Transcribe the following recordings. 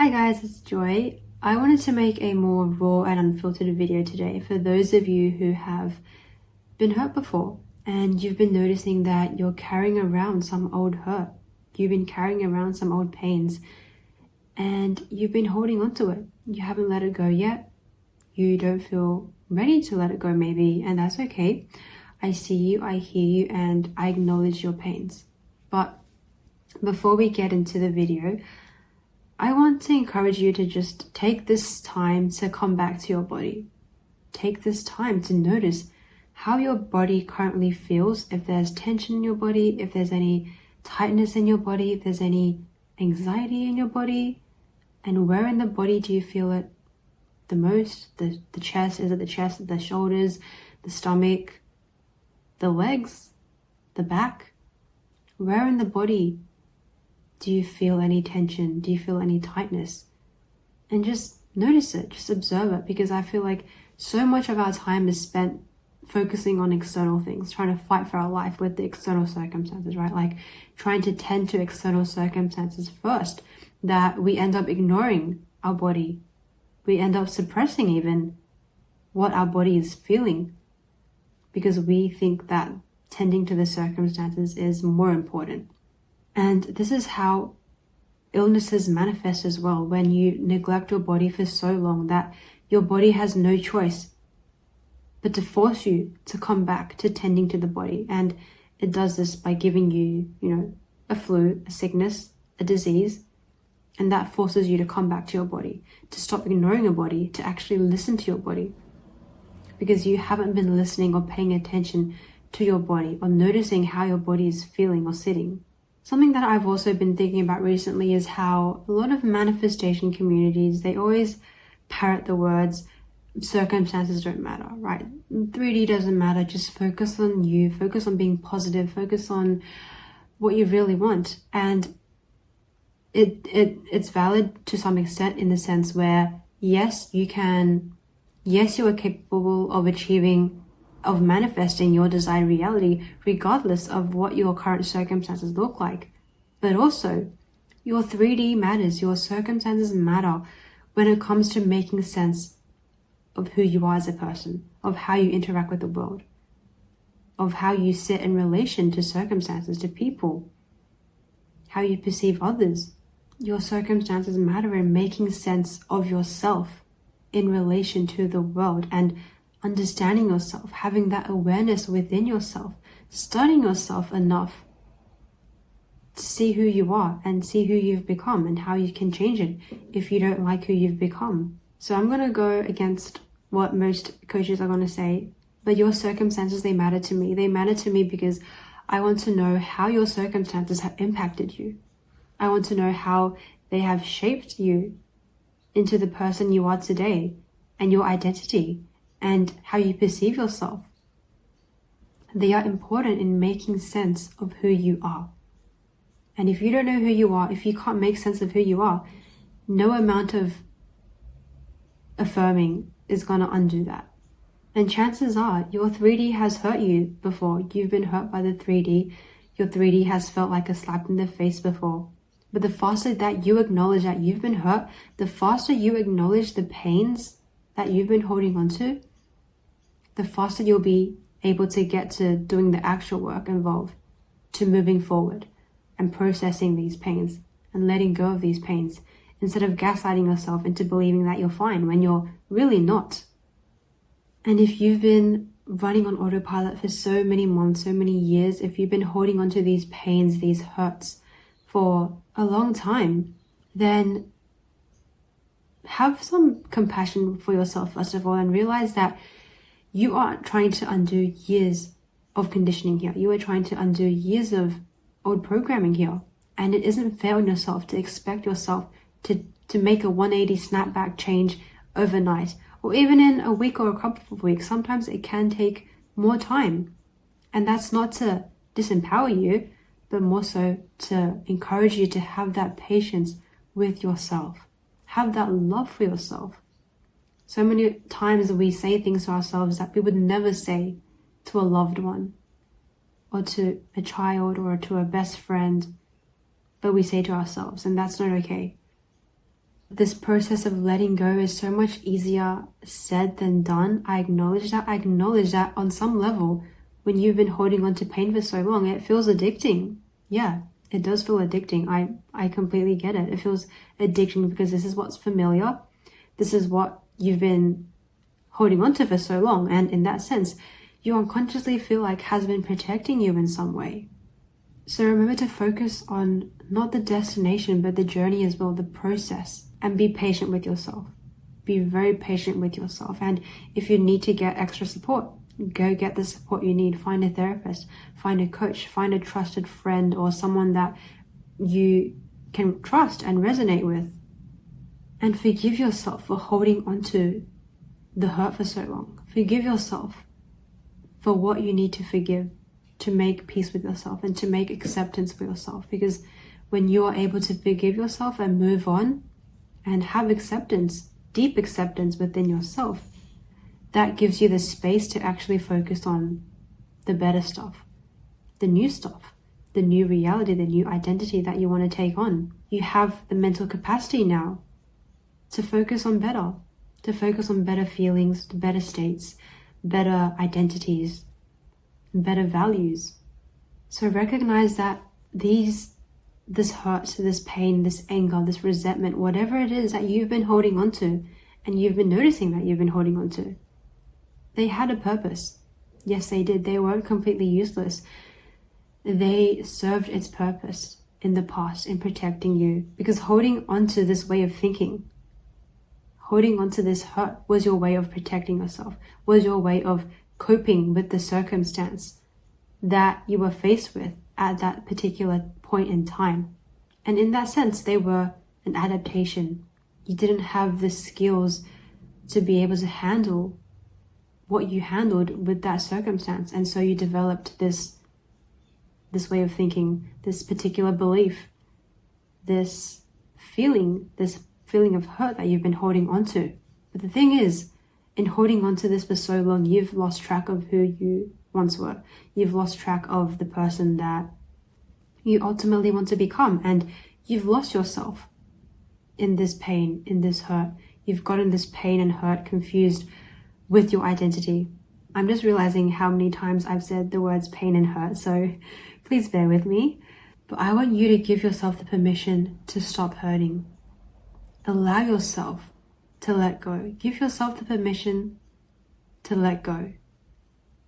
Hi guys, it's Joy. I wanted to make a more raw and unfiltered video today for those of you who have been hurt before and you've been noticing that you're carrying around some old hurt. You've been carrying around some old pains and you've been holding on to it. You haven't let it go yet. You don't feel ready to let it go maybe, and that's okay. I see you, I hear you, and I acknowledge your pains. But before we get into the video, I want to encourage you to just take this time to come back to your body. Take this time to notice how your body currently feels, if there's tension in your body, if there's any tightness in your body, if there's any anxiety in your body, and where in the body do you feel it the most? The chest, is it the chest, the shoulders, the stomach, the legs, the back? Where in the body do you feel any tension? Do you feel any tightness? And just notice it, just observe it, because I feel like so much of our time is spent focusing on external things, trying to fight for our life with the external circumstances, right? Like trying to tend to external circumstances first, that we end up ignoring our body. We end up suppressing even what our body is feeling because we think that tending to the circumstances is more important. And this is how illnesses manifest as well, when you neglect your body for so long that your body has no choice but to force you to come back to tending to the body. And it does this by giving you, a flu, a sickness, a disease, and that forces you to come back to your body, to stop ignoring your body, to actually listen to your body, because you haven't been listening or paying attention to your body or noticing how your body is feeling or sitting. Something that I've also been thinking about recently is how a lot of manifestation communities, they always parrot the words, circumstances don't matter, right? 3D doesn't matter, just focus on you, focus on being positive, focus on what you really want. And it's valid to some extent, in the sense where, yes, you are capable of manifesting your desired reality regardless of what your current circumstances look like. But also, your 3D matters, your circumstances matter when it comes to making sense of who you are as a person, of how you interact with the world, of how you sit in relation to circumstances, to people, how you perceive others. Your circumstances matter in making sense of yourself in relation to the world, and understanding yourself, having that awareness within yourself, studying yourself enough to see who you are and see who you've become and how you can change it if you don't like who you've become. So I'm going to go against what most coaches are going to say, but your circumstances, they matter to me. They matter to me because I want to know how your circumstances have impacted you. I want to know how they have shaped you into the person you are today, and your identity, and how you perceive yourself. They are important in making sense of who you are. And if you don't know who you are, if you can't make sense of who you are, no amount of affirming is going to undo that. And chances are your 3D has hurt you before. You've been hurt by the 3D. Your 3D has felt like a slap in the face before. But the faster that you acknowledge that you've been hurt, the faster you acknowledge the pains that you've been holding on to, the faster you'll be able to get to doing the actual work involved, to moving forward and processing these pains and letting go of these pains, instead of gaslighting yourself into believing that you're fine when you're really not. And if you've been running on autopilot for so many months, so many years, if you've been holding on to these pains, these hurts for a long time, then have some compassion for yourself first of all, and realize that you aren't trying to undo years of conditioning here. You are trying to undo years of old programming here. And it isn't fair on yourself to expect yourself to make a 180 snapback change overnight, or even in a week or a couple of weeks. Sometimes it can take more time. And that's not to disempower you, but more so to encourage you to have that patience with yourself. Have that love for yourself. So many times we say things to ourselves that we would never say to a loved one, or to a child, or to a best friend, but we say to ourselves, and that's not okay. This process of letting go is so much easier said than done. I acknowledge that. I acknowledge that on some level, when you've been holding on to pain for so long, it feels addicting. Yeah, it does feel addicting. I completely get it. It feels addicting because this is what's familiar. This is what you've been holding on to for so long. And in that sense, you unconsciously feel like has been protecting you in some way. So remember to focus on not the destination, but the journey as well, the process, and be patient with yourself. Be very patient with yourself. And if you need to get extra support, go get the support you need. Find a therapist, find a coach, find a trusted friend or someone that you can trust and resonate with. And forgive yourself for holding on to the hurt for so long. Forgive yourself for what you need to forgive, to make peace with yourself and to make acceptance for yourself. Because when you are able to forgive yourself and move on and have acceptance, deep acceptance within yourself, that gives you the space to actually focus on the better stuff, the new reality, the new identity that you want to take on. You have the mental capacity now to focus on better, feelings, better states, better identities, better values. So recognize that this hurt, this pain, this anger, this resentment, whatever it is that you've been holding on to and you've been noticing that you've been holding on to, they had a purpose. Yes, they did. They weren't completely useless. They served its purpose in the past in protecting you, because holding on to this way of thinking, holding on to this hurt was your way of protecting yourself, was your way of coping with the circumstance that you were faced with at that particular point in time. And in that sense, they were an adaptation. You didn't have the skills to be able to handle what you handled with that circumstance. And so you developed this way of thinking, this particular belief, this feeling of hurt that you've been holding on to. But the thing is, in holding on to this for so long, you've lost track of who you once were. You've lost track of the person that you ultimately want to become. And you've lost yourself in this pain, in this hurt. You've gotten this pain and hurt confused with your identity. I'm just realizing how many times I've said the words pain and hurt, so please bear with me. But I want you to give yourself the permission to stop hurting. Allow yourself to let go. Give yourself the permission to let go.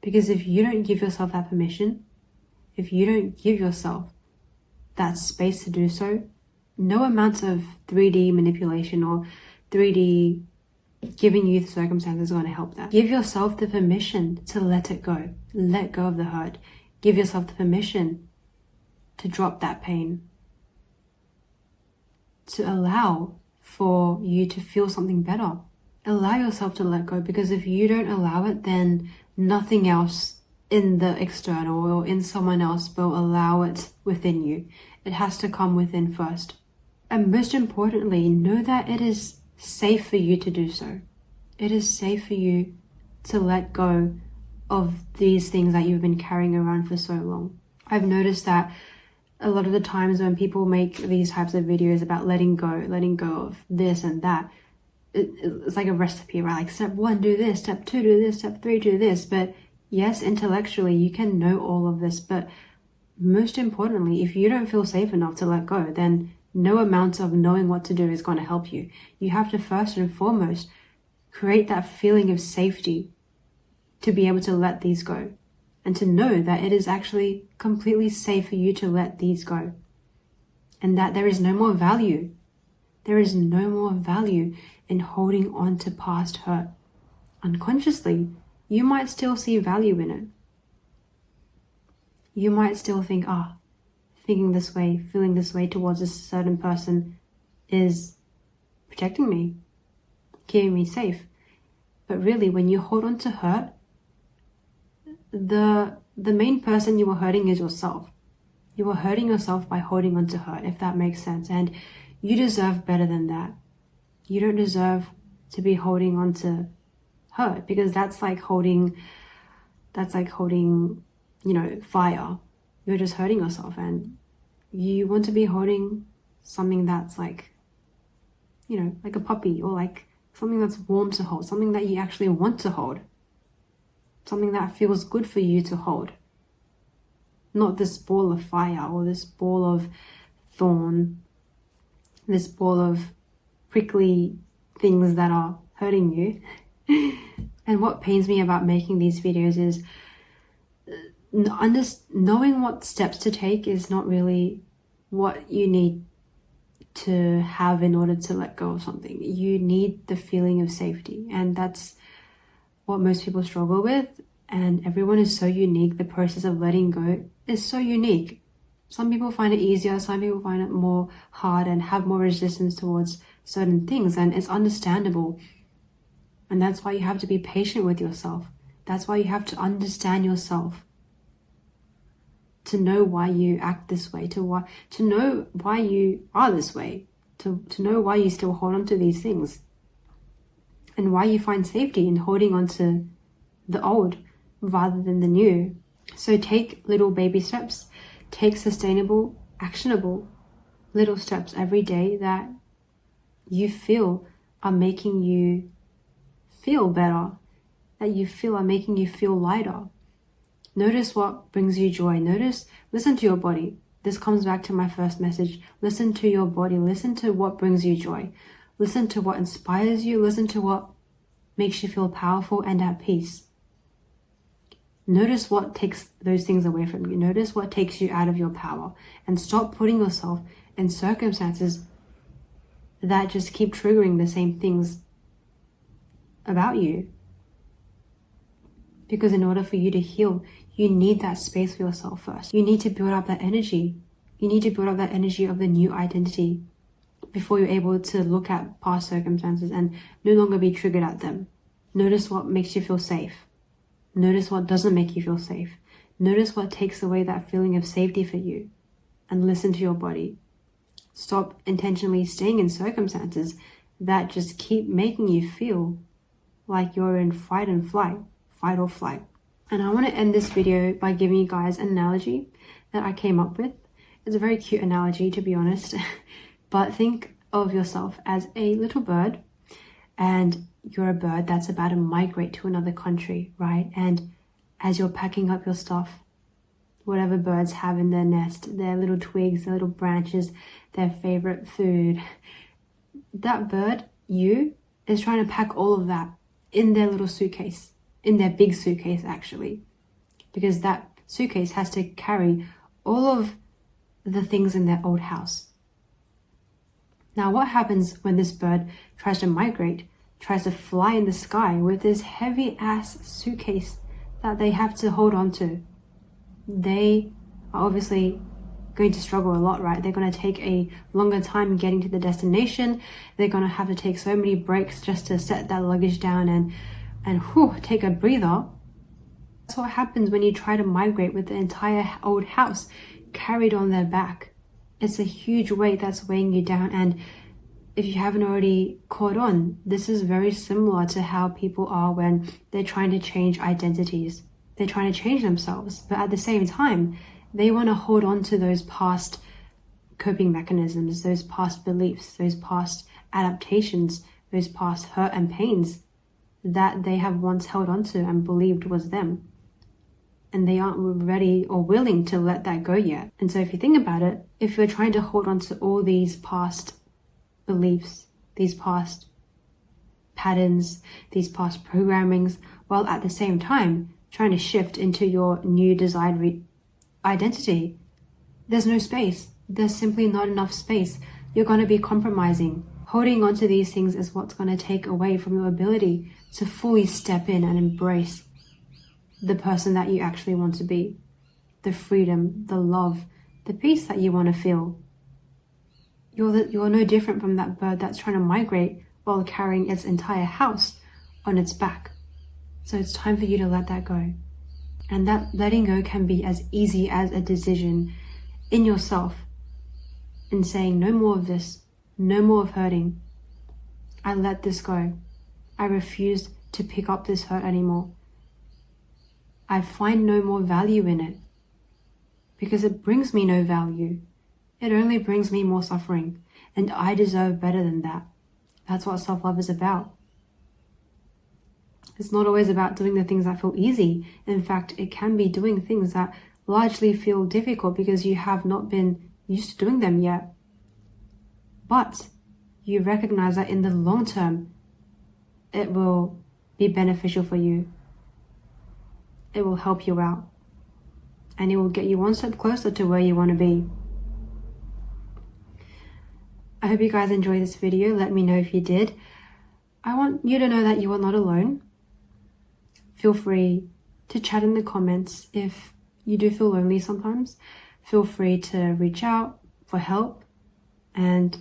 Because if you don't give yourself that permission, if you don't give yourself that space to do so, no amount of 3D manipulation or 3D giving you the circumstances is going to help that. Give yourself the permission to let it go. Let go of the hurt. Give yourself the permission to drop that pain. To allow for you to feel something better. Allow yourself to let go, because if you don't allow it, then nothing else in the external or in someone else will allow it within you. It has to come within first. And most importantly, know that it is safe for you to do so. It is safe for you to let go of these things that you've been carrying around for so long. I've noticed that a lot of the times when people make these types of videos about letting go of this and that, it's like a recipe, right? Like step 1, do this, step 2, do this, step 3, do this. But yes, intellectually, you can know all of this. But most importantly, if you don't feel safe enough to let go, then no amount of knowing what to do is going to help you. You have to first and foremost create that feeling of safety to be able to let these go, and to know that it is actually completely safe for you to let these go, and that there is no more value. There is no more value in holding on to past hurt. Unconsciously, you might still see value in it. You might still think, thinking this way, feeling this way towards a certain person is protecting me, keeping me safe. But really, when you hold on to hurt, the main person you are hurting is yourself. You are hurting yourself by holding on to hurt, if that makes sense. And you deserve better than that. You don't deserve to be holding on to hurt, because that's like holding, fire. You're just hurting yourself, and you want to be holding something that's like you know, like a puppy, or like something that's warm to hold, something that you actually want to hold, something that feels good for you to hold. Not this ball of fire or this ball of thorn, this ball of prickly things that are hurting you. And what pains me about making these videos is knowing what steps to take is not really what you need to have in order to let go of something. You need the feeling of safety, and that's what most people struggle with. And everyone is so unique. The process of letting go is so unique. Some people find it easier, some people find it more hard and have more resistance towards certain things, and it's understandable. And that's why you have to be patient with yourself. That's why you have to understand yourself, to know why you act this way, to know why you are this way, to know why you still hold on to these things, and why you find safety in holding on to the old rather than the new. So take little baby steps, take sustainable, actionable little steps every day that you feel are making you feel better, that you feel are making you feel lighter. Notice what brings you joy. Listen to your body. This comes back to my first message. Listen to your body. Listen to what brings you joy. Listen to what inspires you. Listen to what makes you feel powerful and at peace. Notice what takes those things away from you. Notice what takes you out of your power, and stop putting yourself in circumstances that just keep triggering the same things about you. Because in order for you to heal, you need that space for yourself first. You need to build up that energy. You need to build up that energy of the new identity before you're able to look at past circumstances and no longer be triggered at them. Notice what makes you feel safe. Notice what doesn't make you feel safe. Notice what takes away that feeling of safety for you, and listen to your body. Stop intentionally staying in circumstances that just keep making you feel like you're in fight or flight. And I want to end this video by giving you guys an analogy that I came up with. It's a very cute analogy, to be honest. But think of yourself as a little bird, and you're a bird that's about to migrate to another country, right? And as you're packing up your stuff, whatever birds have in their nest, their little twigs, their little branches, their favorite food, that bird, you, is trying to pack all of that in their little suitcase, in their big suitcase actually, because that suitcase has to carry all of the things in their old house. Now, what happens when this bird tries to migrate, tries to fly in the sky with this heavy ass suitcase that they have to hold on to? They are obviously going to struggle a lot, right? They're going to take a longer time getting to the destination. They're going to have to take so many breaks just to set that luggage down and take a breather. That's what happens when you try to migrate with the entire old house carried on their back. It's a huge weight that's weighing you down, and if you haven't already caught on, this is very similar to how people are when they're trying to change identities. They're trying to change themselves, but at the same time, they want to hold on to those past coping mechanisms, those past beliefs, those past adaptations, those past hurt and pains that they have once held on to and believed was them. And they aren't ready or willing to let that go yet. And so if you think about it, if you're trying to hold on to all these past beliefs, these past patterns, these past programmings, while at the same time trying to shift into your new desired identity, there's no space. There's simply not enough space. You're going to be compromising. Holding on to these things is what's going to take away from your ability to fully step in and embrace the person that you actually want to be, the freedom, the love, the peace that you want to feel. You're no different from that bird that's trying to migrate while carrying its entire house on its back. So it's time for you to let that go. And that letting go can be as easy as a decision in yourself in saying, no more of this, no more of hurting. I let this go. I refuse to pick up this hurt anymore. I find no more value in it because it brings me no value. It only brings me more suffering, and I deserve better than that. That's what self-love is about. It's not always about doing the things that feel easy. In fact, it can be doing things that largely feel difficult because you have not been used to doing them yet. But you recognize that in the long term, it will be beneficial for you. It will help you out. And it will get you one step closer to where you want to be. I hope you guys enjoyed this video. Let me know if you did. I want you to know that you are not alone. Feel free to chat in the comments if you do feel lonely sometimes. Feel free to reach out for help. And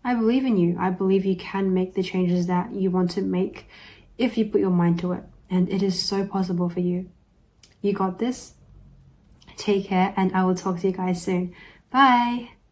I believe in you. I believe you can make the changes that you want to make if you put your mind to it. And it is so possible for you. You got this. Take care, and I will talk to you guys soon. Bye.